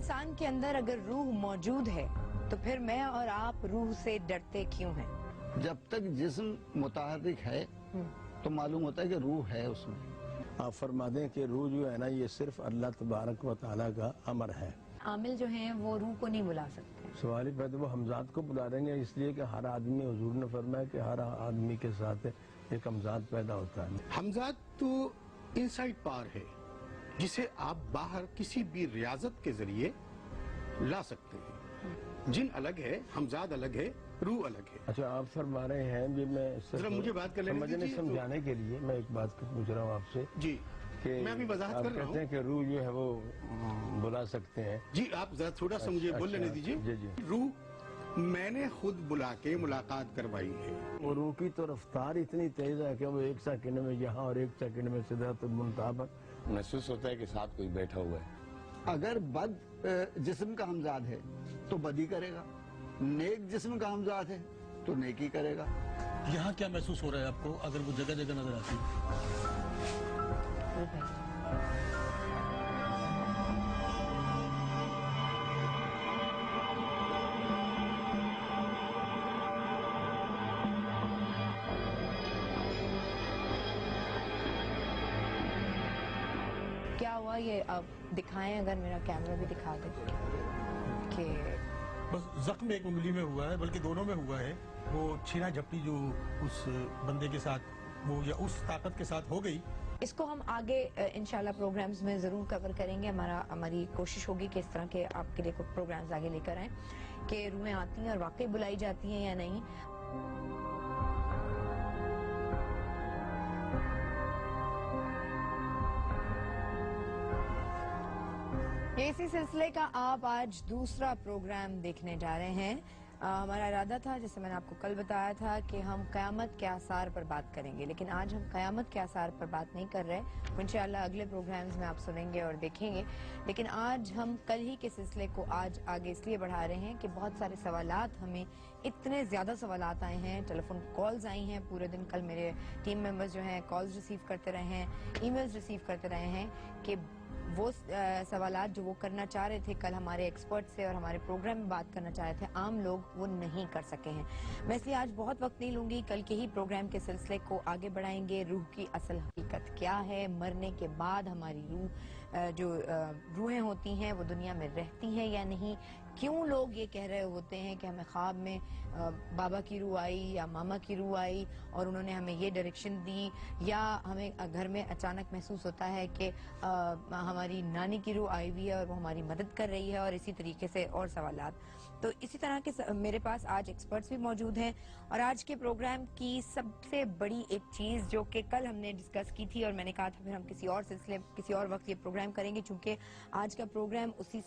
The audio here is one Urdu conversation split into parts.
انسان کے اندر اگر روح موجود ہے تو پھر میں اور آپ روح سے ڈرتے کیوں ہیں؟ جب تک جسم متحرک ہے تو معلوم ہوتا ہے کہ روح ہے اس میں. آپ فرما دیں کہ روح جو ہے نا یہ صرف اللہ تبارک و تعالیٰ کا امر ہے. عامل جو ہیں وہ روح کو نہیں بلا سکتے. سوالی پہلے وہ ہمزاد کو بلا دیں گے اس لیے کہ ہر آدمی، حضور نے فرمایا کہ ہر آدمی کے ساتھ ایک ہمزاد پیدا ہوتا ہے. ہمزاد تو انسائٹ پار ہے جسے آپ باہر کسی بھی ریاضت کے ذریعے لا سکتے ہیں. جن الگ ہے، ہمزاد الگ ہے، روح الگ ہے. اچھا آپ فرما رہے ہیں جی، میں ذرا مجھے بات کر لینے دیجیے. سمجھانے کے لیے میں ایک بات پوچھ رہا ہوں آپ سے. جی کہ میں ابھی وضاحت کر رہا کہتے ہیں ہوں کہ روح جو ہے وہ بلا سکتے ہیں. جی آپ ذرا تھوڑا سا مجھے بول لینے دیجیے. جی جی. روح میں نے خود بلا کے ملاقات کروائی ہے. وہ روح کی تو رفتار اتنی تیز ہے کہ وہ 1 سیکنڈ میں یہاں اور 1 سیکنڈ میں سدرۃ المنتہا پر محسوس ہوتا ہے کہ ساتھ کوئی بیٹھا ہوا ہے. اگر بد جسم کا ہمزاد ہے تو بدی کرے گا، نیک جسم کا ہمزاد ہے تو نیکی کرے گا. یہاں کیا محسوس ہو رہا ہے آپ کو اگر وہ جگہ جگہ نظر آتی ہے؟ کیا ہوا یہ آپ دکھائیں، اگر میرا کیمرہ بھی دکھا دیں کہ بس زخم ایک انگلی میں ہوا ہے، بلکہ دونوں میں ہوا ہے. وہ چھینا جھپٹی جو اس بندے کے ساتھ وہ یا اس طاقت کے ساتھ ہو گئی. اس کو ہم آگے انشاءاللہ پروگرامز میں ضرور کور کریں گے. ہماری کوشش ہوگی کہ اس طرح کے آپ کے لیے پروگرامز آگے لے کر آئیں کہ روحیں آتی ہیں اور واقعی بلائی جاتی ہیں یا نہیں. اسی سلسلے کا آپ آج دوسرا پروگرام دیکھنے جا رہے ہیں. ہمارا ارادہ تھا، جیسے میں نے آپ کو کل بتایا تھا، کہ ہم قیامت کے آثار پر بات کریں گے، لیکن آج ہم قیامت کے آثار پر بات نہیں کر رہے. انشاءاللہ اگلے پروگرامز میں آپ سنیں گے اور دیکھیں گے. لیکن آج ہم کل ہی کے سلسلے کو آج آگے اس لیے بڑھا رہے ہیں کہ بہت سارے سوالات، ہمیں اتنے زیادہ سوالات آئے ہیں، ٹیلی فون کالز آئی ہیں پورے دن. کل میرے ٹیم ممبرز جو ہیں کالز ریسیو کرتے رہے ہیں، ای میلز ریسیو کرتے رہے ہیں کہ وہ سوالات جو وہ کرنا چاہ رہے تھے کل ہمارے ایکسپرٹ سے اور ہمارے پروگرام میں بات کرنا چاہ رہے تھے، عام لوگ وہ نہیں کر سکے ہیں. میں اس لیے آج بہت وقت نہیں لوں گی، کل کے ہی پروگرام کے سلسلے کو آگے بڑھائیں گے. روح کی اصل حقیقت کیا ہے؟ مرنے کے بعد ہماری جو روحیں ہوتی ہیں وہ دنیا میں رہتی ہیں یا نہیں؟ کیوں لوگ یہ کہہ رہے ہوتے ہیں کہ ہمیں خواب میں بابا کی روح آئی یا ماما کی روح آئی اور انہوں نے ہمیں یہ ڈائریکشن دی، یا ہمیں گھر میں اچانک محسوس ہوتا ہے کہ ہماری نانی کی روح آئی ہوئی ہے اور وہ ہماری مدد کر رہی ہے، اور اسی طریقے سے اور سوالات. تو اسی طرح کے میرے پاس آج ایکسپرٹس بھی موجود ہیں. اور آج کے پروگرام کی سب سے بڑی ایک چیز جو کہ کل ہم نے ڈسکس کی تھی اور میں نے کہا تھا پھر ہم کسی اور وقت یہ پروگرام کریں گے، چونکہ آج کا پروگرام اسی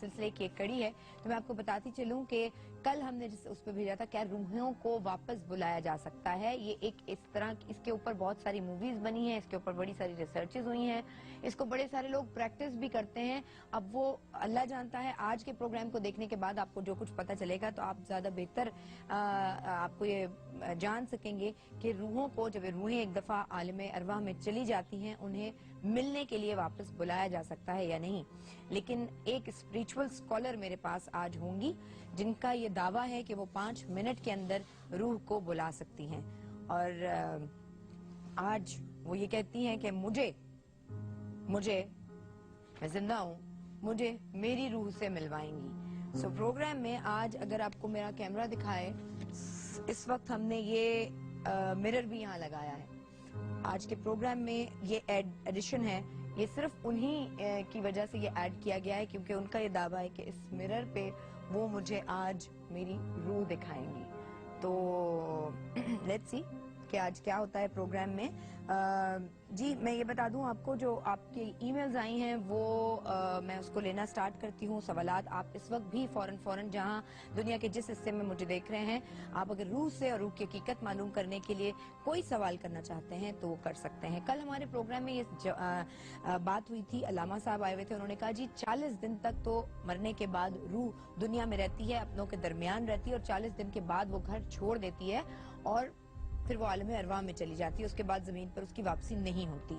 سلسلے کی ایک کڑی ہے. تو میں آپ کو بتاتی چلوں کہ کل ہم نے اس پہ بھیجا تھا کیا روحوں کو واپس بلایا جا سکتا ہے. یہ ایک اس طرح اس کے اوپر بہت ساری موویز بنی ہیں، اس کے اوپر بڑی ساری ریسرچز ہوئی ہیں، اس کو بڑے سارے لوگ پریکٹس بھی کرتے ہیں. اب وہ اللہ جانتا ہے. آج کے پروگرام کو دیکھنے کے بعد آپ کو جو کچھ پتہ چلے گا تو آپ زیادہ بہتر آپ کو یہ جان سکیں گے کہ روحوں کو جب روحیں ایک دفعہ عالم ارواح میں چلی جاتی ہیں انہیں ملنے کے لیے واپس بلایا جا سکتا ہے یا نہیں. لیکن ایک اسپریچول اسکالر میرے پاس آج ہوں گی جن کا یہ دعویٰ ہے کہ وہ 5 منٹ کے اندر روح کو بلا سکتی ہیں. اور آج وہ یہ کہتی ہیں کہ مجھے میں زندہ ہوں، مجھے میری روح سے ملوائیں گی. سو پروگرام میں آج اگر آپ کو میرا کیمرہ دکھائے، اس وقت ہم نے یہ مرر بھی یہاں لگایا ہے. آج کے پروگرام میں یہ ایڈیشن ہے، یہ صرف انہی کی وجہ سے یہ ایڈ کیا گیا ہے کیونکہ ان کا یہ دعویٰ ہے کہ اس مرر پہ وہ مجھے آج میری روح دکھائیں گی. تو لیٹس سی کہ آج کیا ہوتا ہے پروگرام میں. جی میں یہ بتا دوں آپ کو، جو آپ کی ای میلز آئی ہیں وہ میں اس کو لینا سٹارٹ کرتی ہوں. سوالات آپ اس وقت بھی فوراً جہاں دنیا کے جس حصے میں مجھے دیکھ رہے ہیں، آپ اگر روح سے اور روح کی حقیقت معلوم کرنے کے لیے کوئی سوال کرنا چاہتے ہیں تو وہ کر سکتے ہیں. کل ہمارے پروگرام میں یہ بات ہوئی تھی، علامہ صاحب آئے ہوئے تھے، انہوں نے کہا جی 40 دن تک تو مرنے کے بعد روح دنیا میں رہتی ہے، اپنوں کے درمیان رہتی ہے، اور 40 دن کے بعد وہ گھر چھوڑ دیتی ہے اور پھر وہ عالم ارواح میں چلی جاتی ہے. اس کے بعد زمین پر اس کی واپسی نہیں ہوتی.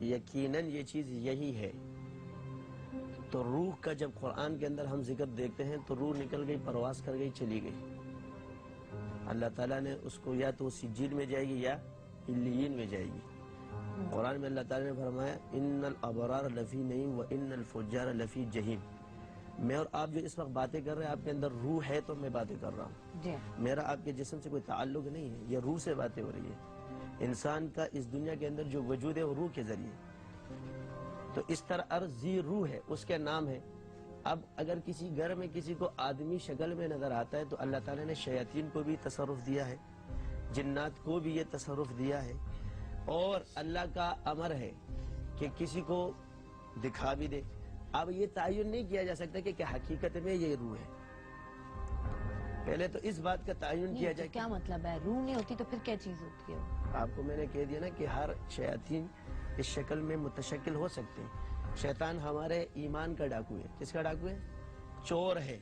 یقیناً یہ چیز یہی ہے. تو روح کا جب قرآن کے اندر ہم ذکر دیکھتے ہیں تو روح نکل گئی، پرواز کر گئی، چلی گئی. اللہ تعالیٰ نے اس کو یا تو سجین میں جائے گی یا علیین میں جائے گی. قرآن میں اللہ تعالیٰ نے فرمایا ان الابرار لفی نعیم و ان الفجار لفی جہیم. میں اور آپ جو اس وقت باتیں کر رہے ہیں، آپ کے اندر روح ہے تو میں باتیں کر رہا ہوں. میرا آپ کے جسم سے کوئی تعلق نہیں ہے، یہ روح سے باتیں ہو رہی ہے. انسان کا اس دنیا کے اندر جو وجود ہے وہ روح کے ذریعے. تو اس طرح ذی روح ہے، اس کے نام ہے. اب اگر کسی گھر میں کسی کو آدمی شکل میں نظر آتا ہے تو اللہ تعالیٰ نے شیاطین کو بھی تصرف دیا ہے، جنات کو بھی یہ تصرف دیا ہے. اور اللہ کا امر ہے کہ کسی کو دکھا بھی دے. اب یہ تعین نہیں کیا جا سکتا کہ حقیقت میں یہ روح ہے. پہلے تو اس بات کا تعین کیا جائے. کیا مطلب ہے روح نہیں ہوتی تو پھر کیا چیز ہوتی ہے؟ آپ کو میں نے کہہ دیا نا کہ ہر شیاطین اس شکل میں متشکل ہو سکتے ہیں. شیطان ہمارے ایمان کا ڈاکو ہے. کس کا ڈاکو ہے؟ چور ہے.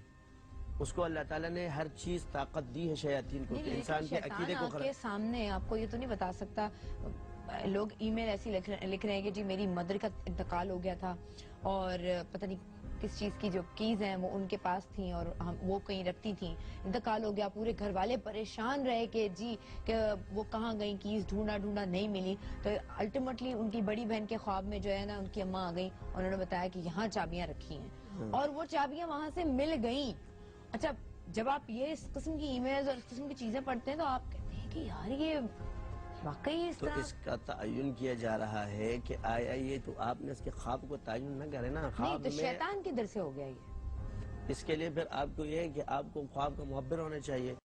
اس کو اللہ تعالیٰ نے ہر چیز طاقت دی ہے شیاطین کو کہ انسان کے عقیدے کو خراب. سامنے آپ کو یہ تو نہیں بتا سکتا. لوگ ای میل ایسی لکھ رہے ہیں کہ جی میری مدر کا انتقال ہو گیا تھا اور پتہ نہیں کس چیز کی جو کیز ہیں وہ ان کے پاس تھیں اور وہ کہیں رکھتی تھیں. انتقال ہو گیا، پورے گھر والے پریشان رہے کہ جی کہ وہ کہاں گئیں، کیز ڈھونڈا نہیں ملی. تو الٹیمیٹلی ان کی بڑی بہن کے خواب میں جو ہے نا ان کی اماں آ گئی اور انہوں نے بتایا کہ یہاں چابیاں رکھی ہیں اور وہ چابیاں وہاں سے مل گئیں. اچھا جب آپ یہ اس قسم کی ای میلز اور اس قسم کی چیزیں پڑھتے ہیں تو آپ کہتے ہیں کہ یار یہ واقعی اس طرح. تو اس کا تعین کیا جا رہا ہے کہ آیا یہ تو آپ نے اس کے خواب کو تعین نہ کرے نا. نہیں تو شیطان کی در سے ہو گیا یہ. اس کے لیے پھر آپ کو یہ ہے کہ آپ کو خواب کا معبر ہونا چاہیے.